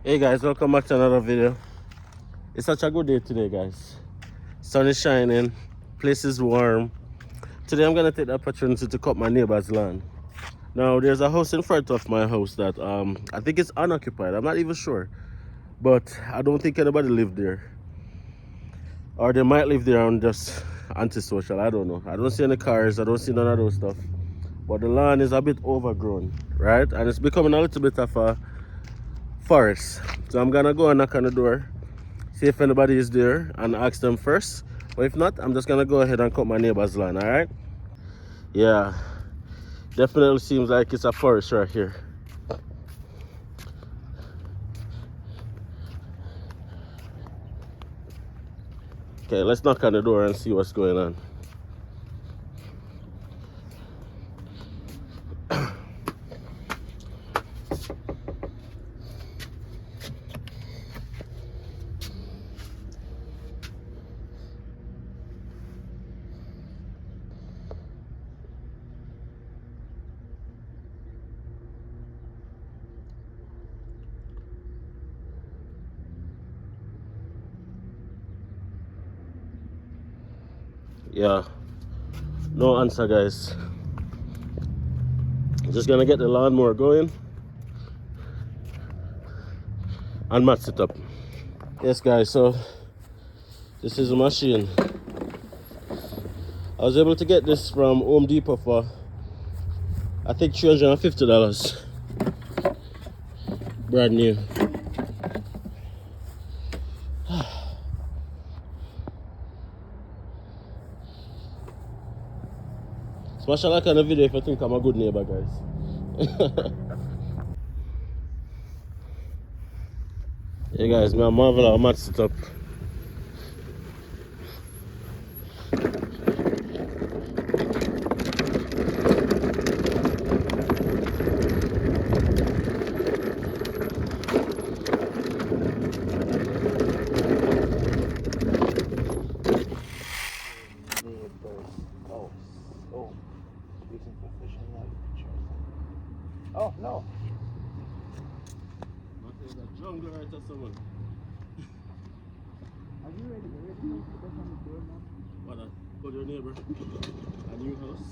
Hey guys, welcome back to another video. It's such a good day today, guys. Sun is shining, place is warm. Today I'm gonna take the opportunity to cut my neighbor's lawn. Now there's a house in front of my house that I think it's unoccupied. I'm not even sure, but I don't think anybody lived there, or they might live there and just antisocial. I don't know. I don't see any cars. I don't see none of those stuff. But the lawn is a bit overgrown, right? And it's becoming a little bit of a forest. So I'm gonna go and knock on the door, see if anybody is there and ask them first. But if not, I'm just gonna go ahead and cut my neighbor's lawn. All right? Yeah, definitely seems like it's a forest right here. Okay, let's knock on the door and see what's going on. Yeah, no answer, guys. Just gonna get the lawnmower going and match it up. Yes, guys, so this is a machine. I was able to get this from Home Depot for I think $350. Brand new. Smash a like on the video if you think I'm a good neighbor, guys. Hey guys, me and Marvel are matched it up. Oh, no. There's a jungle right or someone. Are you ready? Ready to put on the door now? What for your neighbor? A new house?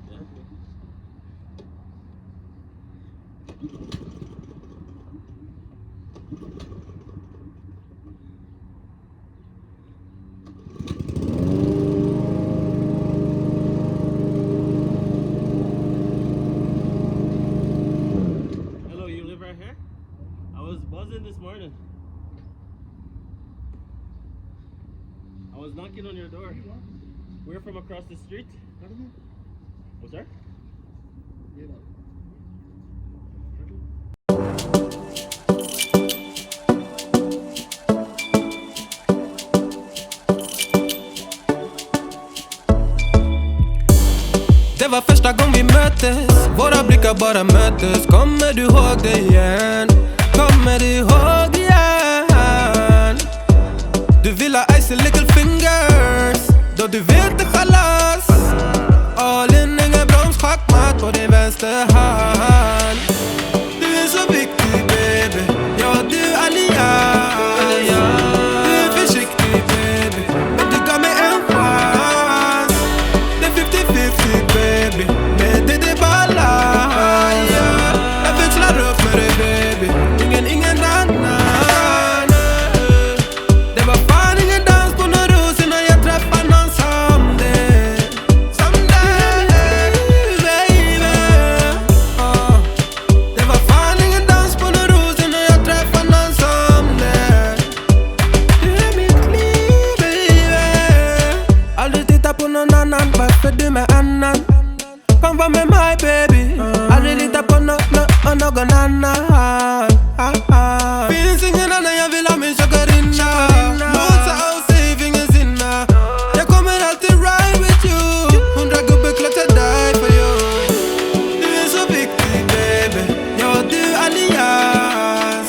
Yeah. Hello, you live right here? I was buzzing this morning. I was knocking on your door. We're from across the street. What's that? Det var första gången vi möttes. Våra blickar bara möttes. Kommer du ihåg det igen? Kommer du ihåg igen? Du vill ha icy little fingers. Då du vet det chalas. All in, ingen broms, schackmatt på din vänster hand. Du är så viktig baby. Ja, du är allians. Du är försiktig baby. Men du gav mig en chans. Det är 50-50 baby. Men det är balans. Jag växlar upp med dig baby. Ingen annan. Det var fan ingen dans på någon ros innan jag träffade någon som det. Baby. Det var fan ingen dans på någon ros innan jag träffade någon som det. Du är mitt liv baby. Aldrig titta på någon annan. Varför du med annan? Kom var med mig baby. Aldrig lita på någon annan. Finns ingen annan jag vill ha min chakarinna. Mosa och save ingen sinna. Jag kommer alltid ride with you. 100 gubbe klart jag die for you. Du är så viktig baby. Ja, du är allians.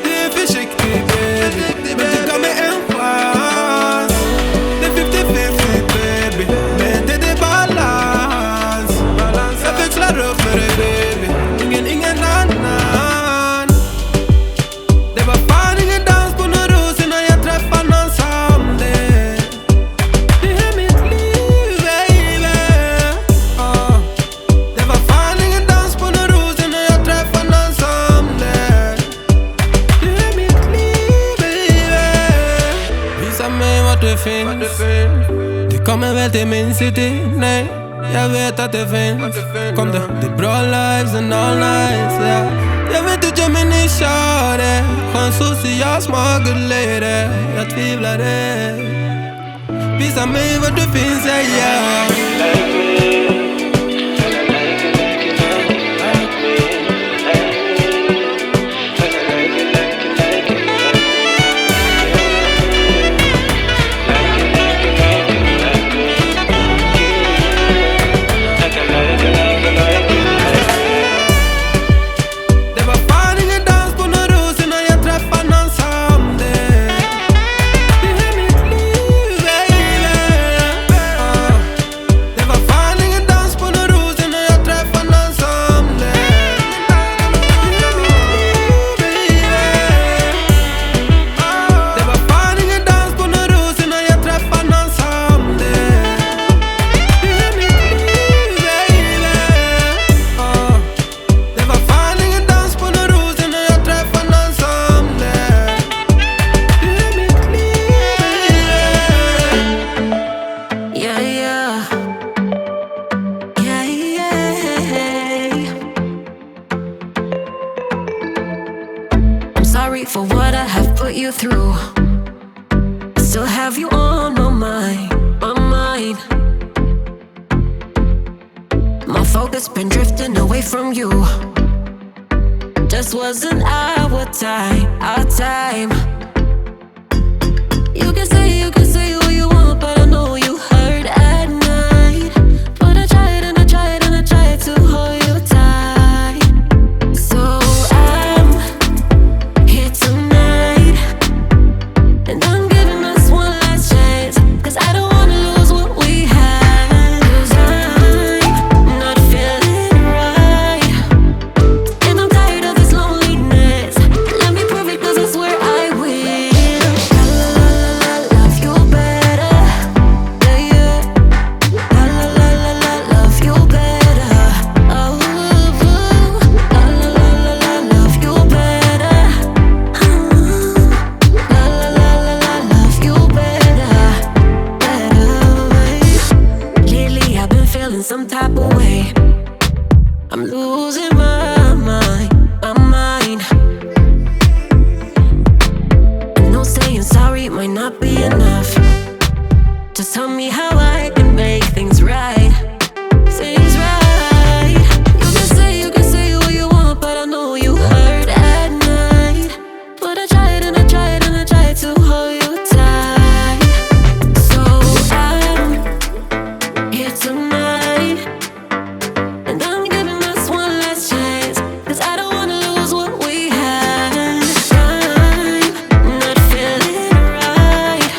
Du är försiktig baby. Men du gav mig en chans. Det är 50-50 baby. Men det är balans. Jag växlar upp med dig baby. Ingen annan. finns. Det kommer väl till min city, nej, jag vet att det finns. Kom det är bra lives and all nights, yeah. Jag vet du gör mig nykär, skön social smart good lady. Jag tvivlar det. Visa mig var du finns, yeah. For what I have put you through, I still have you on my mind, my mind. My focus been drifting away from you. Just wasn't our time, our time. You can say what you want, but I know you hurt at night. But I tried and I tried and I tried to hold you tight. So I'm here tonight, and I'm giving us one last chance, 'cause I don't wanna lose what we had. 'Cause I'm not feeling right, and I'm tired of this loneliness. Let me prove it, 'cause I swear I will. Love you better, yeah, yeah. Love you better, oh, love you better. Love you better, better. Lately I've been feeling some type of way. I'm losing my mind, my mind. I know saying sorry might not be enough. Just tell me how I can make things right, things right. You can say what you want, but I know you hurt at night. But I tried and I tried and I tried to hold you tight. So I'm here tonight, and I'm giving us one last chance, 'cause I don't wanna lose what we had. I'm not feeling right,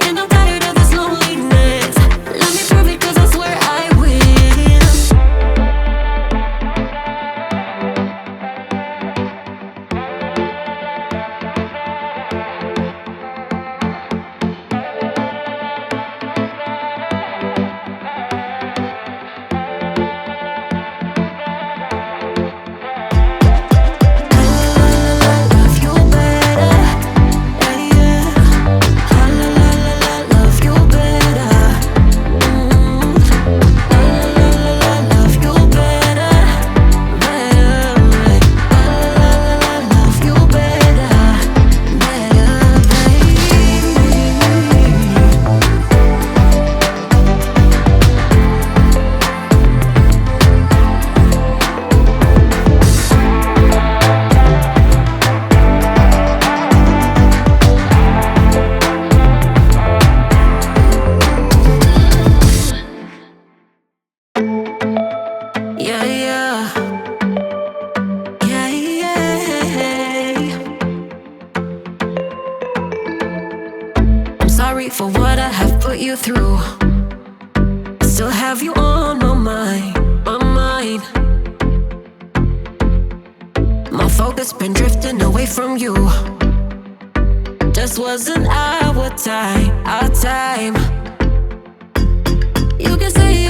and I'm tired of this loneliness. Let me prove it, 'cause I swear I will. Love you better, yeah, yeah. Love you better, love you better, better. Love you better, yeah, yeah. Yeah, yeah. I'm sorry for what I have put you through. I still have you on my mind, my mind. My focus been drifting away from you. Just wasn't our time, our time. You can say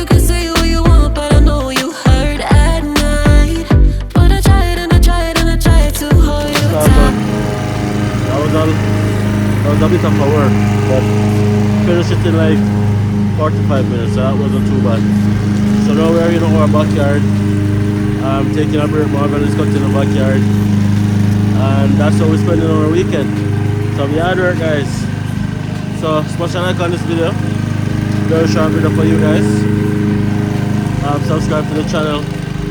what you want, but I know you hurt at night. But I tried and I tried and I tried to hold you tight. That was was a bit of a work, but finished it in like 45 minutes, so that wasn't too bad. So now we're in our backyard. Taking a break. Marvin is cutting in the backyard, and that's how we're spending our weekend. So we hard work, guys. So smash a like on this video. Very short video for you guys. Subscribe to the channel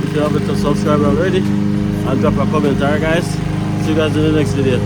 if you haven't subscribed already, and drop a comment. Alright guys, see you guys in the next video.